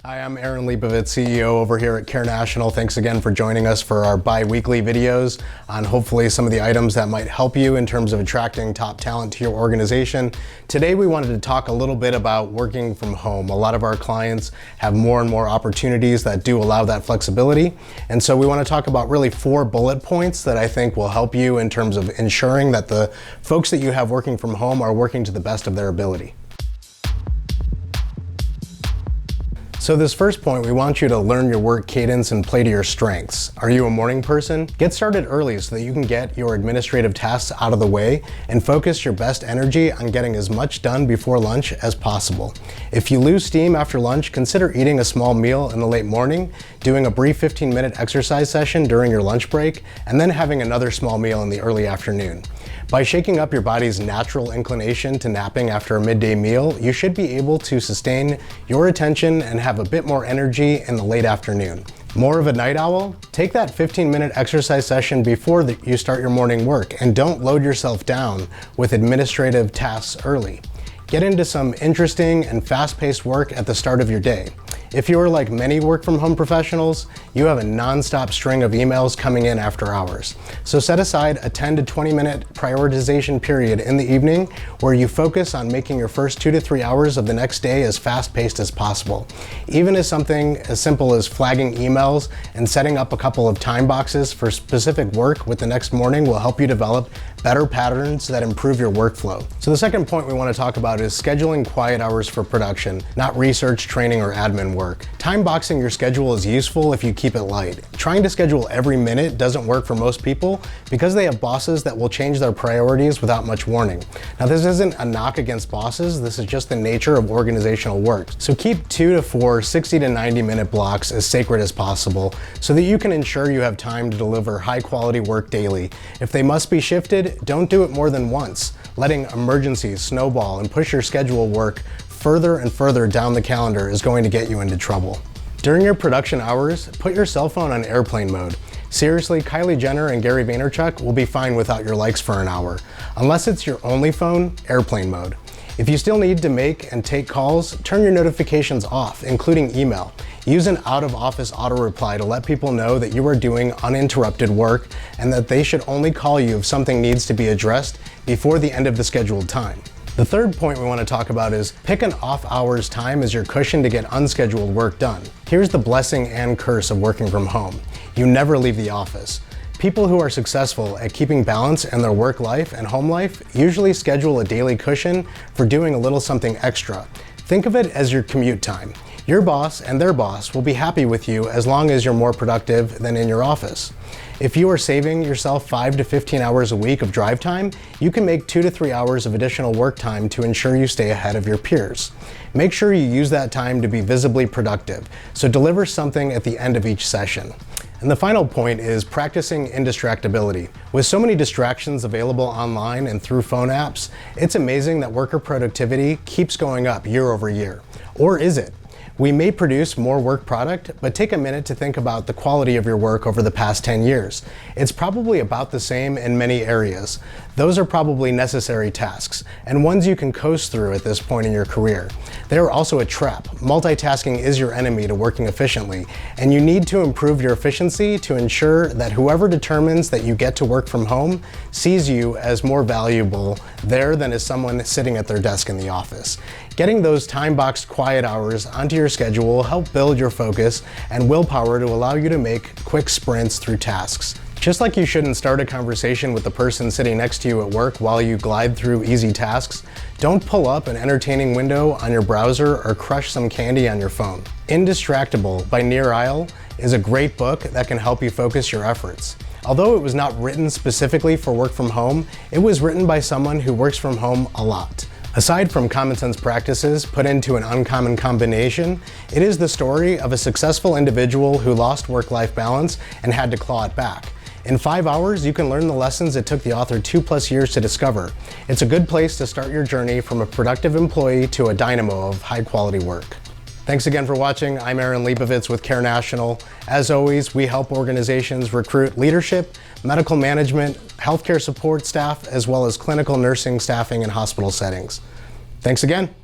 Hi, I'm Aaron Leibovitz, CEO over here at CareNational. Thanks again for joining us for our bi-weekly videos on hopefully some of the items that might help you in terms of attracting top talent to your organization. Today we wanted to talk a little bit about working from home. A lot of our clients have more and more opportunities that do allow that flexibility. And so we want to talk about really 4 bullet points that I think will help you in terms of ensuring that the folks that you have working from home are working to the best of their ability. So this first point, we want you to learn your work cadence and play to your strengths. Are you a morning person? Get started early so that you can get your administrative tasks out of the way and focus your best energy on getting as much done before lunch as possible. If you lose steam after lunch, consider eating a small meal in the late morning, doing a brief 15-minute exercise session during your lunch break, and then having another small meal in the early afternoon. By shaking up your body's natural inclination to napping after a midday meal, you should be able to sustain your attention and have a bit more energy in the late afternoon. More of a night owl? Take that 15-minute exercise session before you start your morning work and don't load yourself down with administrative tasks early. Get into some interesting and fast-paced work at the start of your day. If you are like many work-from-home professionals, you have a non-stop string of emails coming in after hours. So set aside a 10 to 20-minute prioritization period in the evening where you focus on making your first 2 to 3 hours of the next day as fast-paced as possible. Even as something as simple as flagging emails and setting up a couple of time boxes for specific work with the next morning will help you develop better patterns that improve your workflow. So the second point we want to talk about is scheduling quiet hours for production, not research, training, or admin work. Time boxing your schedule is useful if you keep it light. Trying to schedule every minute doesn't work for most people because they have bosses that will change their priorities without much warning. Now, this isn't a knock against bosses, this is just the nature of organizational work. So keep 2 to 4 60 to 90-minute blocks as sacred as possible so that you can ensure you have time to deliver high-quality work daily. If they must be shifted, don't do it more than once. Letting emergencies snowball and push your schedule work further and further down the calendar is going to get you into trouble. During your production hours, put your cell phone on airplane mode. Seriously, Kylie Jenner and Gary Vaynerchuk will be fine without your likes for an hour. Unless it's your only phone, airplane mode. If you still need to make and take calls, turn your notifications off, including email. Use an out-of-office auto-reply to let people know that you are doing uninterrupted work and that they should only call you if something needs to be addressed before the end of the scheduled time. The third point we want to talk about is Pickin Off Hours time as your cushion to get unscheduled work done. Here's the blessing and curse of working from home. You never leave the office. People who are successful at keeping balance in their work life and home life usually schedule a daily cushion for doing a little something extra. Think of it as your commute time. Your boss and their boss will be happy with you as long as you're more productive than in your office. If you are saving yourself 5 to 15 hours a week of drive time, you can make 2 to 3 hours of additional work time to ensure you stay ahead of your peers. Make sure you use that time to be visibly productive, so deliver something at the end of each session. And the final point is practicing indistractability. With so many distractions available online and through phone apps, it's amazing that worker productivity keeps going up year over year. Or is it? We may produce more work product, but take a minute to think about the quality of your work over the past 10 years. It's probably about the same in many areas. Those are probably necessary tasks, and ones you can coast through at this point in your career. They are also a trap. Multitasking is your enemy to working efficiently, and you need to improve your efficiency to ensure that whoever determines that you get to work from home sees you as more valuable there than as someone sitting at their desk in the office. Getting those time-boxed quiet hours onto your schedule will help build your focus and willpower to allow you to make quick sprints through tasks. Just like you shouldn't start a conversation with the person sitting next to you at work while you glide through easy tasks, don't pull up an entertaining window on your browser or crush some candy on your phone. Indistractable by Nir Eyal is a great book that can help you focus your efforts. Although it was not written specifically for work from home, it was written by someone who works from home a lot. Aside from common sense practices put into an uncommon combination, it is the story of a successful individual who lost work-life balance and had to claw it back. In 5 hours, you can learn the lessons it took the author 2+ years to discover. It's a good place to start your journey from a productive employee to a dynamo of high-quality work. Thanks again for watching. I'm Aaron Leibovitz with CareNational. As always, we help organizations recruit leadership, medical management, healthcare support staff, as well as clinical nursing staffing in hospital settings. Thanks again.